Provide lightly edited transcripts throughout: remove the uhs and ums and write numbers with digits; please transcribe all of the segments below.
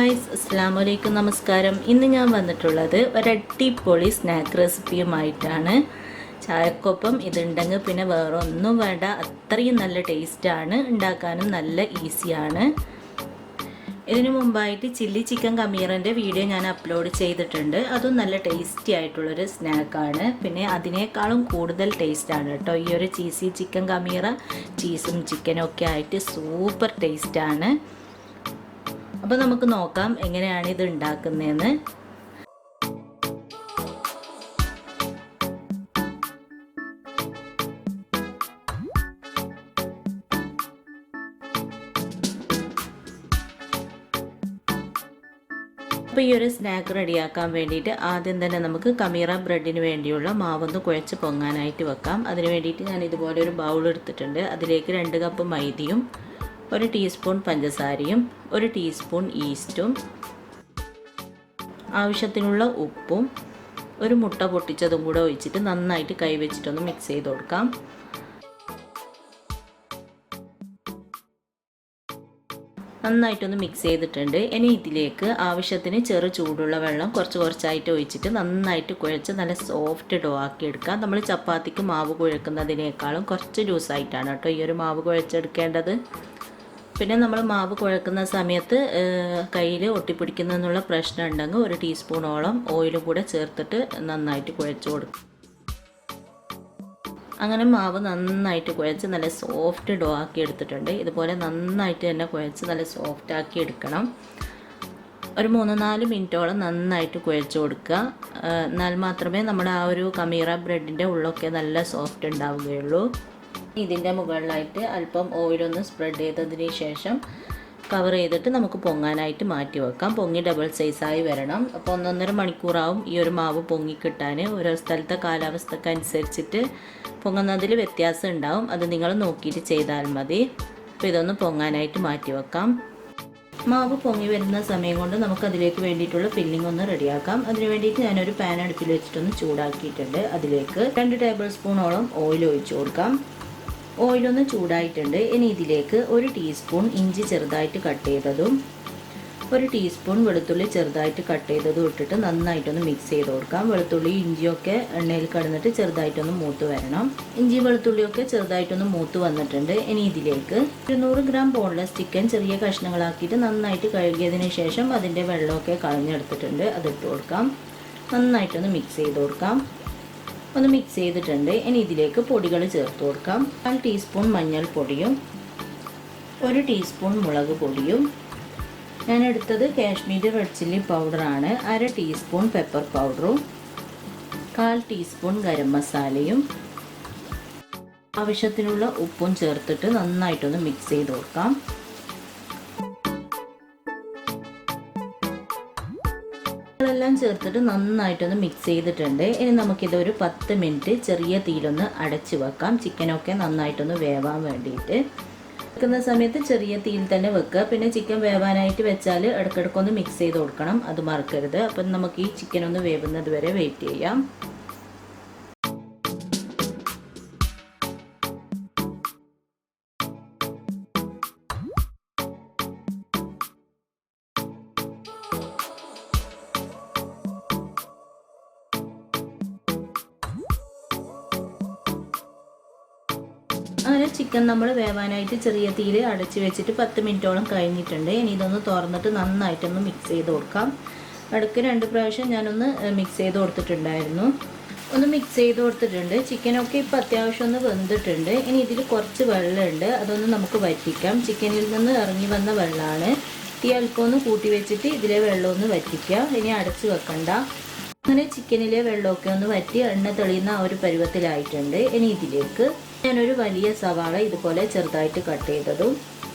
Guys, അസ്സലാമു അലൈക്കും, നമസ്കാരം. ഇന്ന് ഞാൻ വന്നിട്ടുള്ളത് ഒരടിപൊളി സ്നാക്ക് റെസിപ്പിയുമായിട്ടാണ്. ചായക്കൊപ്പം ഇതുണ്ടെങ്കിൽ പിന്നെ വേറെ ഒന്നും വേണ്ട, അത്രയും നല്ല ടേസ്റ്റാണ്, ഉണ്ടാക്കാനും നല്ല ഈസിയാണ്. ഇതിനു മുമ്പായിട്ട് ചില്ലി ചിക്കൻ കമീറിൻ്റെ വീഡിയോ ഞാൻ അപ്ലോഡ് ചെയ്തിട്ടുണ്ട്. അതും നല്ല ടേസ്റ്റി ആയിട്ടുള്ളൊരു സ്നാക്കാണ്. പിന്നെ അതിനേക്കാളും കൂടുതൽ ടേസ്റ്റാണ് കേട്ടോ ഈ ഒരു ചീസി ചിക്കൻ കമീറ. ചീസും ചിക്കനും ഒക്കെ ആയിട്ട് സൂപ്പർ ടേസ്റ്റാണ്. അപ്പോൾ നമുക്ക് നോക്കാം എങ്ങനെയാണ് ഇത് ഉണ്ടാക്കുന്നതെന്ന്. അപ്പോൾ ഈ ഒരു സ്നാക്ക് റെഡിയാക്കാൻ വേണ്ടിയിട്ട് ആദ്യം തന്നെ നമുക്ക് കമീറ ബ്രെഡിന് വേണ്ടിയുള്ള മാവൊന്ന് കുഴച്ച് പൊങ്ങാനായിട്ട് വെക്കാം. അതിന് വേണ്ടിയിട്ട് ഞാൻ ഇതുപോലെ ഒരു ബൗൾ എടുത്തിട്ടുണ്ട്. അതിലേക്ക് 2 കപ്പ് മൈദയും 1 ടീസ്പൂൺ പഞ്ചസാരയും 1 ടീസ്പൂൺ ഈസ്റ്റും ആവശ്യത്തിനുള്ള ഉപ്പും 1 മുട്ട പൊട്ടിച്ചതും കൂടെ ഒഴിച്ചിട്ട് നന്നായിട്ട് കൈവച്ചിട്ടൊന്ന് മിക്സ് ചെയ്ത് കൊടുക്കാം. നന്നായിട്ടൊന്ന് മിക്സ് ചെയ്തിട്ടുണ്ട്. ഇനി ഇതിലേക്ക് ആവശ്യത്തിന് ചെറു ചൂടുള്ള വെള്ളം കുറച്ചായിട്ട് ഒഴിച്ചിട്ട് നന്നായിട്ട് കുഴച്ച് നല്ല സോഫ്റ്റ് ഡോ ആക്കി എടുക്കാം. നമ്മൾ ചപ്പാത്തിക്ക് മാവ് കുഴക്കുന്നതിനേക്കാളും കുറച്ച് ലൂസായിട്ടാണ് കേട്ടോ ഈ ഒരു മാവ് കുഴച്ചെടുക്കേണ്ടത്. പിന്നെ നമ്മൾ മാവ് കുഴക്കുന്ന സമയത്ത് കയ്യിൽ ഒട്ടിപ്പിടിക്കുന്നതെന്നുള്ള പ്രശ്നം ഉണ്ടെങ്കിൽ 1 ടീസ്പൂണോളം ഓയിലും കൂടെ ചേർത്തിട്ട് നന്നായിട്ട് കുഴച്ച് കൊടുക്കും. അങ്ങനെ മാവ് നന്നായിട്ട് കുഴച്ച് നല്ല സോഫ്റ്റ് ഡോ ആക്കി എടുത്തിട്ടുണ്ട്. ഇതുപോലെ നന്നായിട്ട് തന്നെ കുഴച്ച് നല്ല സോഫ്റ്റ് ആക്കി എടുക്കണം. ഒരു 3-4 മിനിറ്റോളം നന്നായിട്ട് കുഴച്ച് കൊടുക്കുക. എന്നാൽ മാത്രമേ നമ്മുടെ ആ ഒരു കമീറ ബ്രെഡിൻ്റെ ഉള്ളൊക്കെ നല്ല സോഫ്റ്റ് ഉണ്ടാവുകയുള്ളൂ. ഇതിൻ്റെ മുകളിലായിട്ട് അല്പം ഓയിലൊന്ന് സ്പ്രെഡ് ചെയ്തതിന് ശേഷം കവർ ചെയ്തിട്ട് നമുക്ക് പൊങ്ങാനായിട്ട് മാറ്റി വെക്കാം. പൊങ്ങി ഡബിൾ സൈസായി വരണം. അപ്പോൾ 1-1.5 മണിക്കൂറാവും ഈ ഒരു മാവ് പൊങ്ങി കിട്ടാൻ. ഓരോ സ്ഥലത്തെ കാലാവസ്ഥക്ക് അനുസരിച്ചിട്ട് പൊങ്ങുന്നതിൽ വ്യത്യാസം ഉണ്ടാവും. അത് നിങ്ങൾ നോക്കിയിട്ട് ചെയ്താൽ മതി. അപ്പോൾ ഇതൊന്ന് പൊങ്ങാനായിട്ട് മാറ്റി വെക്കാം. മാവ് പൊങ്ങി വരുന്ന സമയം കൊണ്ട് നമുക്കതിലേക്ക് വേണ്ടിയിട്ടുള്ള ഫില്ലിംഗ് ഒന്ന് റെഡിയാക്കാം. അതിന് വേണ്ടിയിട്ട് ഞാനൊരു പാൻ അടുപ്പിൽ വെച്ചിട്ടൊന്ന് ചൂടാക്കിയിട്ടുണ്ട്. അതിലേക്ക് 2 ടേബിൾ സ്പൂണോളം ഓയിൽ ഒഴിച്ചു കൊടുക്കാം. ഓയിലൊന്ന് ചൂടായിട്ടുണ്ട്. ഇനി ഇതിലേക്ക് 1 ടീസ്പൂൺ ഇഞ്ചി ചെറുതായിട്ട് കട്ട് ചെയ്തതും 1 ടീസ്പൂൺ വെളുത്തുള്ളി ചെറുതായിട്ട് കട്ട് ചെയ്തതും ഇട്ടിട്ട് നന്നായിട്ടൊന്ന് മിക്സ് ചെയ്ത് കൊടുക്കാം. വെളുത്തുള്ളി ഇഞ്ചിയൊക്കെ എണ്ണയിൽ കടന്നിട്ട് ചെറുതായിട്ടൊന്ന് മൂത്ത് വരണം. ഇഞ്ചി വെളുത്തുള്ളിയൊക്കെ ചെറുതായിട്ടൊന്ന് മൂത്ത് വന്നിട്ടുണ്ട്. ഇനി ഇതിലേക്ക് 200 ഗ്രാം ബോൺലെസ് ചിക്കൻ ചെറിയ കഷ്ണങ്ങളാക്കിയിട്ട് നന്നായിട്ട് കഴുകിയതിന് ശേഷം അതിൻ്റെ വെള്ളമൊക്കെ കളഞ്ഞെടുത്തിട്ടുണ്ട്. അതിട്ട് കൊടുക്കാം. നന്നായിട്ടൊന്ന് മിക്സ് ചെയ്ത് കൊടുക്കാം. ഒന്ന് മിക്സ് ചെയ്തിട്ടുണ്ട്. ഇനി ഇതിലേക്ക് പൊടികൾ ചേർത്ത് കൊടുക്കാം. 1 ടീസ്പൂൺ മഞ്ഞൾപ്പൊടിയും 1 ടീസ്പൂൺ മുളക് പൊടിയും, ഞാൻ എടുത്തത് കാശ്മീരി റെഡ് ചില്ലി പൗഡറാണ്, 1/2 ടീസ്പൂൺ പെപ്പർ പൗഡറും 1/4 ടീസ്പൂൺ ഗരം മസാലയും ആവശ്യത്തിനുള്ള ഉപ്പും ചേർത്തിട്ട് നന്നായിട്ടൊന്ന് മിക്സ് ചെയ്ത് കൊടുക്കാം. എല്ലാം ചേർത്തിട്ട് നന്നായിട്ടൊന്ന് മിക്സ് ചെയ്തിട്ടുണ്ട്. ഇനി നമുക്കിത് ഒരു 10 മിനിറ്റ് ചെറിയ തീയിലൊന്ന് അടച്ചു വെക്കാം. ചിക്കനൊക്കെ നന്നായിട്ടൊന്ന് വേവാൻ വേണ്ടിയിട്ട് വെക്കുന്ന സമയത്ത് ചെറിയ തീയിൽ തന്നെ വെക്കുക. പിന്നെ ചിക്കൻ വേവാനായിട്ട് വെച്ചാൽ ഇടയ്ക്കിടയ്ക്കൊന്ന് മിക്സ് ചെയ്ത് കൊടുക്കണം, അത് മറക്കരുത്. അപ്പം നമുക്ക് ഈ ചിക്കൻ ഒന്ന് വേവുന്നത് വരെ വെയിറ്റ് ചെയ്യാം. അങ്ങനെ ചിക്കൻ നമ്മൾ വേവാനായിട്ട് ചെറിയ തീയിൽ അടച്ച് വെച്ചിട്ട് 10 മിനിറ്റോളം കഴിഞ്ഞിട്ടുണ്ട്. ഇനി ഇതൊന്ന് തുറന്നിട്ട് നന്നായിട്ടൊന്ന് മിക്സ് ചെയ്ത് കൊടുക്കാം. ഇടയ്ക്ക് 2 പ്രാവശ്യം ഞാനൊന്ന് മിക്സ് ചെയ്ത് കൊടുത്തിട്ടുണ്ടായിരുന്നു. ഒന്ന് മിക്സ് ചെയ്ത് കൊടുത്തിട്ടുണ്ട്. ചിക്കനൊക്കെ ഇപ്പോൾ അത്യാവശ്യം ഒന്ന് വെന്തിട്ടുണ്ട്. ഇനി ഇതിൽ കുറച്ച് വെള്ളമുണ്ട്, അതൊന്ന് നമുക്ക് വറ്റിക്കാം. ചിക്കനിൽ നിന്ന് ഇറങ്ങി വന്ന വെള്ളമാണ്. തീ അല്പം ഒന്ന് കൂട്ടി വെച്ചിട്ട് ഇതിലെ വെള്ളം ഒന്ന് വറ്റിക്കുക. ഇനി അടച്ച് വെക്കണ്ട. അങ്ങനെ ചിക്കനിലെ വെള്ളമൊക്കെ ഒന്ന് വറ്റി എണ്ണ തെളിയുന്ന ആ ഒരു പരുവത്തിലായിട്ടുണ്ട്. ഇനി ഇതിലേക്ക് ഞാനൊരു വലിയ സവാള ഇതുപോലെ ചെറുതായിട്ട് കട്ട് ചെയ്തതും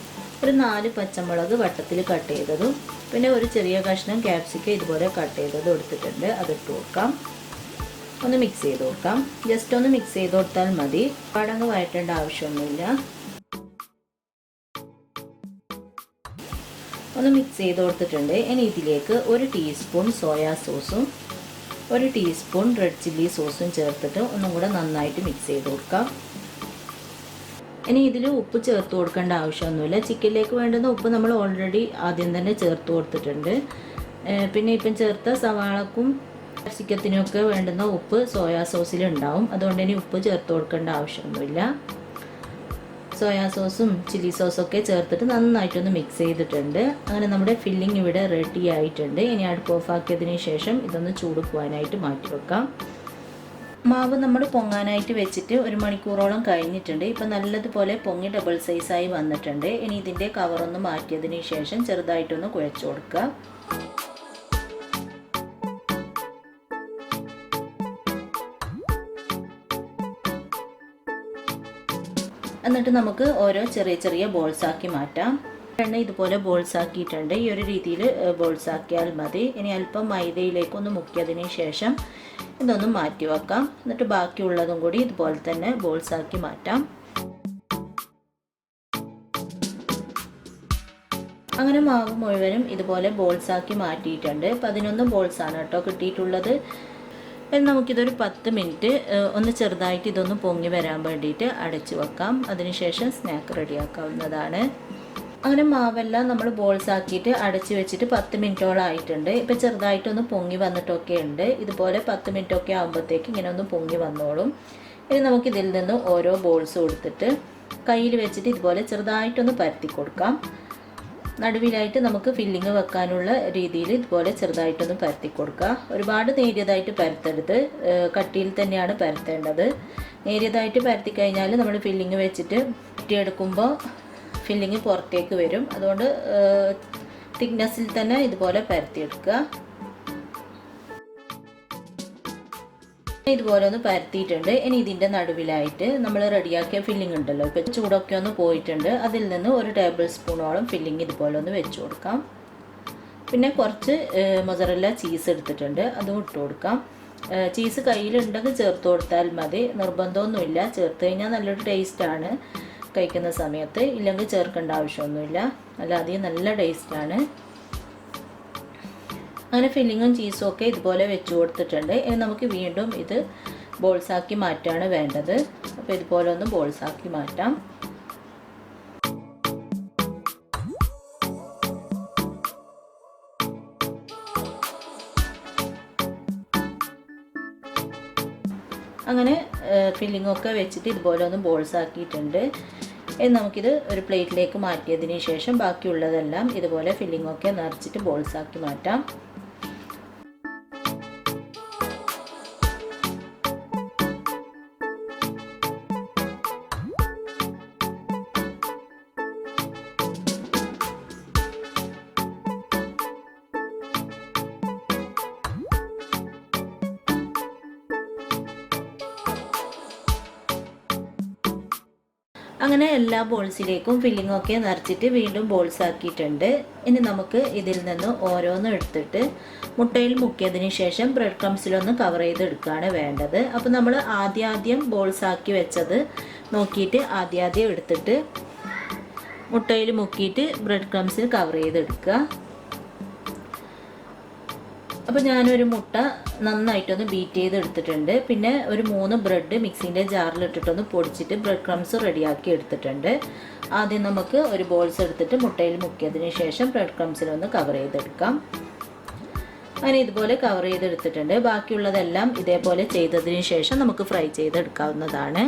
4 പച്ചമുളക് വട്ടത്തിൽ കട്ട് ചെയ്തതും പിന്നെ ഒരു ചെറിയ കഷ്ണം ക്യാപ്സിക്കം ഇതുപോലെ കട്ട് ചെയ്തതും എടുത്തിട്ടുണ്ട്. അതിട്ട് കൊടുക്കാം. ഒന്ന് മിക്സ് ചെയ്ത് കൊടുക്കാം. ജസ്റ്റ് ഒന്ന് മിക്സ് ചെയ്ത് കൊടുത്താൽ മതി, പാടങ്ങ് വഴറ്റേണ്ട ആവശ്യമൊന്നുമില്ല. ഒന്ന് മിക്സ് ചെയ്ത് കൊടുത്തിട്ടുണ്ട്. ഇനി ഇതിലേക്ക് 1 ടീസ്പൂൺ സോയാ സോസും 1 ടീസ്പൂൺ റെഡ് ചില്ലി സോസും ചേർത്തിട്ട് ഒന്നും കൂടെ നന്നായിട്ട് മിക്സ് ചെയ്ത് കൊടുക്കാം. ഇനി ഇതിൽ ഉപ്പ് ചേർത്ത് കൊടുക്കേണ്ട ആവശ്യമൊന്നുമില്ല. ചിക്കനിലേക്ക് വേണ്ടുന്ന ഉപ്പ് നമ്മൾ ഓൾറെഡി ആദ്യം തന്നെ ചേർത്ത് കൊടുത്തിട്ടുണ്ട്. പിന്നെ ഇപ്പം ചേർത്ത സവാളക്കും ചിക്കത്തിനൊക്കെ വേണ്ടുന്ന ഉപ്പ് സോയാ സോസിലുണ്ടാവും. അതുകൊണ്ട് ഇനി ഉപ്പ് ചേർത്ത് കൊടുക്കേണ്ട ആവശ്യമൊന്നുമില്ല. സോയാ സോസും ചില്ലി സോസൊക്കെ ചേർത്തിട്ട് നന്നായിട്ടൊന്ന് മിക്സ് ചെയ്തിട്ടുണ്ട്. അങ്ങനെ നമ്മുടെ ഫില്ലിംഗ് ഇവിടെ റെഡി ആയിട്ടുണ്ട്. ഇനി അടുപ്പ് ഓഫാക്കിയതിന് ശേഷം ഇതൊന്ന് ചൂട് പോകാനായിട്ട് മാറ്റി വെക്കാം. മാവ് നമ്മൾ പൊങ്ങാനായിട്ട് വെച്ചിട്ട് 1 മണിക്കൂറോളം കഴിഞ്ഞിട്ടുണ്ട്. ഇപ്പം നല്ലതുപോലെ പൊങ്ങി ഡബിൾ സൈസായി വന്നിട്ടുണ്ട്. ഇനി ഇതിൻ്റെ കവറൊന്ന് മാറ്റിയതിന് ശേഷം ചെറുതായിട്ടൊന്ന് കുഴച്ച് കൊടുക്കുക. എന്നിട്ട് നമുക്ക് ഓരോ ചെറിയ ചെറിയ ബോൾസ് ആക്കി മാറ്റാം. എണ്ണ ഇതുപോലെ ബോൾസ് ആക്കിയിട്ടുണ്ട്. ഈ ഒരു രീതിയിൽ ബോൾസ് ആക്കിയാൽ മതി. ഇനി അല്പം മൈദയിലേക്കൊന്ന് മുക്കിയതിന് ശേഷം ഇതൊന്ന് മാറ്റി വെക്കാം. എന്നിട്ട് ബാക്കിയുള്ളതും കൂടി ഇതുപോലെ തന്നെ ബോൾസ് ആക്കി മാറ്റാം. അങ്ങനെ മാവ് മുഴുവനും ഇതുപോലെ ബോൾസ് ആക്കി മാറ്റിയിട്ടുണ്ട്. 11 ബോൾസാണ് കേട്ടോ കിട്ടിയിട്ടുള്ളത്. നമുക്കിതൊരു 10 മിനിറ്റ് ഒന്ന് ചെറുതായിട്ട് ഇതൊന്ന് പൊങ്ങി വരാൻ വേണ്ടിയിട്ട് അടച്ചു വെക്കാം. അതിനുശേഷം സ്നാക്ക് റെഡിയാക്കാവുന്നതാണ്. അങ്ങനെ മാവെല്ലാം നമ്മൾ ബോൾസ് ആക്കിയിട്ട് അടച്ച് വെച്ചിട്ട് 10 മിനിറ്റോളം ആയിട്ടുണ്ട്. ഇപ്പം ചെറുതായിട്ടൊന്ന് പൊങ്ങി വന്നിട്ടൊക്കെ ഉണ്ട്. ഇതുപോലെ 10 മിനിറ്റൊക്കെ ആകുമ്പോഴത്തേക്ക് ഇങ്ങനെ ഒന്ന് പൊങ്ങി വന്നോളും. ഇനി നമുക്കിതിൽ നിന്ന് ഓരോ ബോൾസും എടുത്തിട്ട് കയ്യിൽ വെച്ചിട്ട് ഇതുപോലെ ചെറുതായിട്ടൊന്ന് പരത്തി കൊടുക്കാം. നടുവിലായിട്ട് നമുക്ക് ഫില്ലിങ് വെക്കാനുള്ള രീതിയിൽ ഇതുപോലെ ചെറുതായിട്ടൊന്ന് പരത്തി കൊടുക്കുക. ഒരുപാട് നേരിയതായിട്ട് പരത്തരുത്, കട്ടിയിൽ തന്നെയാണ് പരത്തേണ്ടത്. നേരിയതായിട്ട് പരത്തി കഴിഞ്ഞാൽ നമ്മൾ ഫില്ലിങ് വെച്ചിട്ട് കുറ്റിയെടുക്കുമ്പോൾ ഫില്ലിങ് പുറത്തേക്ക് വരും. അതുകൊണ്ട് തിക്നെസ്സിൽ തന്നെ ഇതുപോലെ പരത്തിയെടുക്കുക. ഇതുപോലെ ഒന്ന് പരത്തിയിട്ടുണ്ട്. ഇനി ഇതിൻ്റെ നടുവിലായിട്ട് നമ്മൾ റെഡിയാക്കിയ ഫില്ലിംഗ് ഉണ്ടല്ലോ, ഇപ്പോൾ ചൂടൊക്കെ ഒന്ന് പോയിട്ടുണ്ട്. അതിൽ നിന്ന് 1 ടേബിൾ സ്പൂണോളം ഫില്ലിംഗ് ഇതുപോലെ ഒന്ന് വെച്ച് കൊടുക്കാം. പിന്നെ കുറച്ച് മൊസറല്ല ചീസ് എടുത്തിട്ടുണ്ട്, അതും ഇട്ട് കൊടുക്കാം. ചീസ് കയ്യിലുണ്ടെങ്കിൽ ചേർത്ത് കൊടുത്താൽ മതി, നിർബന്ധമൊന്നുമില്ല. ചേർത്ത് കഴിഞ്ഞാൽ നല്ലൊരു ടേസ്റ്റാണ് കഴിക്കുന്ന സമയത്ത്. ഇല്ലെങ്കിൽ ചേർക്കേണ്ട ആവശ്യമൊന്നുമില്ല, അല്ലാതെ നല്ല ടേസ്റ്റാണ്. അങ്ങനെ ഫില്ലിങ്ങും ചീസും ഒക്കെ ഇതുപോലെ വെച്ച് കൊടുത്തിട്ടുണ്ട്. ഇനി നമുക്ക് വീണ്ടും ഇത് ബോൾസാക്കി മാറ്റാണ് വേണ്ടത്. അപ്പോൾ ഇതുപോലെ ഒന്ന് ബോൾസാക്കി മാറ്റാം. അങ്ങനെ ഫില്ലിങ്ങൊക്കെ വെച്ചിട്ട് ഇതുപോലെ ഒന്ന് ബോൾസ് ആക്കിയിട്ടുണ്ട്. നമുക്കിത് ഒരു പ്ലേറ്റിലേക്ക് മാറ്റിയതിന് ശേഷം ബാക്കിയുള്ളതെല്ലാം ഇതുപോലെ ഫില്ലിങ്ങൊക്കെ നിറച്ചിട്ട് ബോൾസ് ആക്കി മാറ്റാം. അങ്ങനെ എല്ലാ ബോൾസിലേക്കും ഫില്ലിങ്ങൊക്കെ നിറച്ചിട്ട് വീണ്ടും ബോൾസ് ആക്കിയിട്ടുണ്ട്. ഇനി നമുക്ക് ഇതിൽ നിന്ന് ഓരോന്നും എടുത്തിട്ട് മുട്ടയിൽ മുക്കിയതിന് ശേഷം ബ്രെഡ് ക്രംസിലൊന്ന് കവർ ചെയ്തെടുക്കുകയാണ് വേണ്ടത്. അപ്പോൾ നമ്മൾ ആദ്യം ബോൾസ് ആക്കി വെച്ചത് നോക്കിയിട്ട് ആദ്യം എടുത്തിട്ട് മുട്ടയിൽ മുക്കിയിട്ട് ബ്രെഡ് ക്രംസിൽ കവർ ചെയ്തെടുക്കുക. അപ്പോൾ ഞാനൊരു മുട്ട നന്നായിട്ടൊന്ന് ബീറ്റ് ചെയ്തെടുത്തിട്ടുണ്ട്. പിന്നെ ഒരു 3 ബ്രെഡ് മിക്സിൻ്റെ ജാറിലിട്ടിട്ടൊന്ന് പൊടിച്ചിട്ട് ബ്രെഡ് ക്രംസ് റെഡിയാക്കി എടുത്തിട്ടുണ്ട്. ആദ്യം നമുക്ക് ഒരു ബോൾസ് എടുത്തിട്ട് മുട്ടയിൽ മുക്കിയതിന് ശേഷം ബ്രെഡ് ക്രംസിലൊന്ന് കവർ ചെയ്തെടുക്കാം. അങ്ങനെ ഇതുപോലെ കവർ ചെയ്തെടുത്തിട്ടുണ്ട്. ബാക്കിയുള്ളതെല്ലാം ഇതേപോലെ ചെയ്തതിന് ശേഷം നമുക്ക് ഫ്രൈ ചെയ്തെടുക്കാവുന്നതാണ്.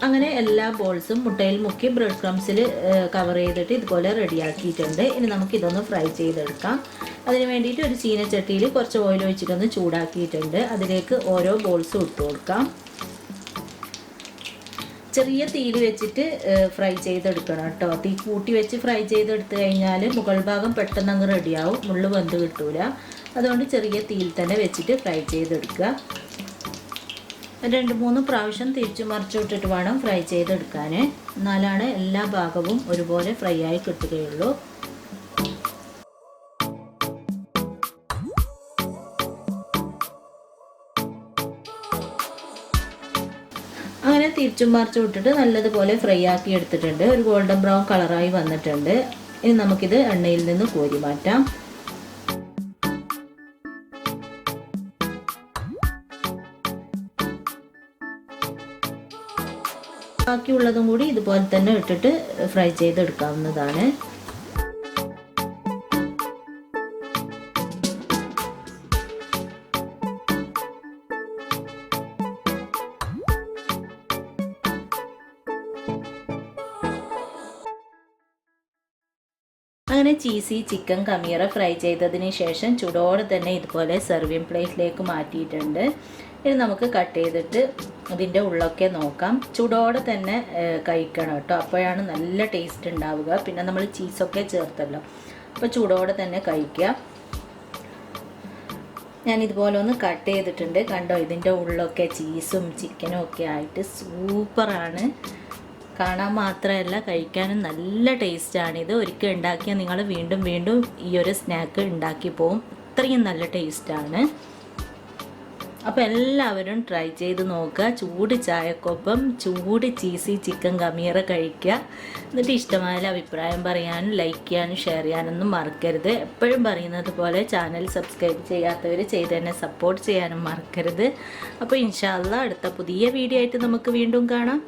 അങ്ങനെ എല്ലാ ബോൾസും മുട്ടയിൽ മുക്കി ബ്രെഡ് ക്രംസിൽ കവർ ചെയ്തിട്ട് ഇതുപോലെ റെഡിയാക്കിയിട്ടുണ്ട്. ഇനി നമുക്കിതൊന്ന് ഫ്രൈ ചെയ്തെടുക്കാം. അതിന് വേണ്ടിയിട്ട് ഒരു ചീനച്ചട്ടിയിൽ കുറച്ച് ഓയിൽ ഒഴിച്ചിട്ടൊന്ന് ചൂടാക്കിയിട്ടുണ്ട്. അതിലേക്ക് ഓരോ ബോൾസും ഇട്ട് കൊടുക്കാം. ചെറിയ തീയിൽ വെച്ചിട്ട് ഫ്രൈ ചെയ്തെടുക്കണം കേട്ടോ. തീ കൂട്ടി വെച്ച് ഫ്രൈ ചെയ്തെടുത്ത് കഴിഞ്ഞാൽ മുകൾ ഭാഗം പെട്ടെന്ന് അങ്ങ് റെഡിയാവും, മുള്ളു വെന്ത് കിട്ടൂല. അതുകൊണ്ട് ചെറിയ തീയിൽ തന്നെ വെച്ചിട്ട് ഫ്രൈ ചെയ്തെടുക്കുക. 2-3 പ്രാവശ്യം തിരിച്ചു മറിച്ചു വിട്ടിട്ട് വേണം ഫ്രൈ ചെയ്തെടുക്കാൻ. എന്നാലാണ് എല്ലാ ഭാഗവും ഒരുപോലെ ഫ്രൈ ആയി കിട്ടുകയുള്ളൂ. അങ്ങനെ തിരിച്ചും മറിച്ചും ഇട്ടിട്ട് നല്ലതുപോലെ ഫ്രൈ ആക്കി എടുത്തിട്ടുണ്ട്. ഒരു ഗോൾഡൻ ബ്രൗൺ കളറായി വന്നിട്ടുണ്ട്. ഇനി നമുക്കിത് എണ്ണയിൽ നിന്ന് കോരി മാറ്റാം. ബാക്കിയുള്ളതും കൂടി ഇതുപോലെ തന്നെ ഇട്ടിട്ട് ഫ്രൈ ചെയ്തെടുക്കാവുന്നതാണ്. അങ്ങനെ ചീസി ചിക്കൻ കമീറ ഫ്രൈ ചെയ്തതിന് ശേഷം ചൂടോടെ തന്നെ ഇതുപോലെ സെർവിങ് പ്ലേറ്റിലേക്ക് മാറ്റിയിട്ടുണ്ട്. ഇനി നമുക്ക് കട്ട് ചെയ്തിട്ട് അതിൻ്റെ ഉള്ളൊക്കെ നോക്കാം. ചൂടോടെ തന്നെ കഴിക്കണം കേട്ടോ, അപ്പോഴാണ് നല്ല ടേസ്റ്റ് ഉണ്ടാവുക. പിന്നെ നമ്മൾ ചീസൊക്കെ ചേർത്തല്ലോ, അപ്പോൾ ചൂടോടെ തന്നെ കഴിക്കുക. ഞാൻ ഇതുപോലെ ഒന്ന് കട്ട് ചെയ്തിട്ടുണ്ട്. കണ്ടോ, ഇതിൻ്റെ ഉള്ളൊക്കെ ചീസും ചിക്കനും ഒക്കെ ആയിട്ട് സൂപ്പറാണ്. കാണാൻ മാത്രമല്ല കഴിക്കാനും നല്ല ടേസ്റ്റാണിത്. ഒരിക്കൽ ഉണ്ടാക്കിയാൽ നിങ്ങൾ വീണ്ടും വീണ്ടും ഈ ഒരു സ്നാക്ക് ഉണ്ടാക്കി പോകും. അത്രയും നല്ല ടേസ്റ്റാണ്. അപ്പോൾ എല്ലാവരും ട്രൈ ചെയ്ത് നോക്കുക. ചൂട് ചായക്കൊപ്പം ചൂട് ചീസി ചിക്കൻ കമീറ കഴിക്കുക. എന്നിട്ട് ഇഷ്ടമായ അഭിപ്രായം പറയാനും ലൈക്ക് ചെയ്യാനും ഷെയർ ചെയ്യാനൊന്നും മറക്കരുത്. എപ്പോഴും പറയുന്നത് പോലെ ചാനൽ സബ്സ്ക്രൈബ് ചെയ്യാത്തവർ ചെയ്ത് തന്നെ സപ്പോർട്ട് ചെയ്യാനും മറക്കരുത്. അപ്പോൾ ഇൻഷാ അല്ലാഹ് അടുത്ത പുതിയ വീഡിയോ ആയിട്ട് നമുക്ക് വീണ്ടും കാണാം.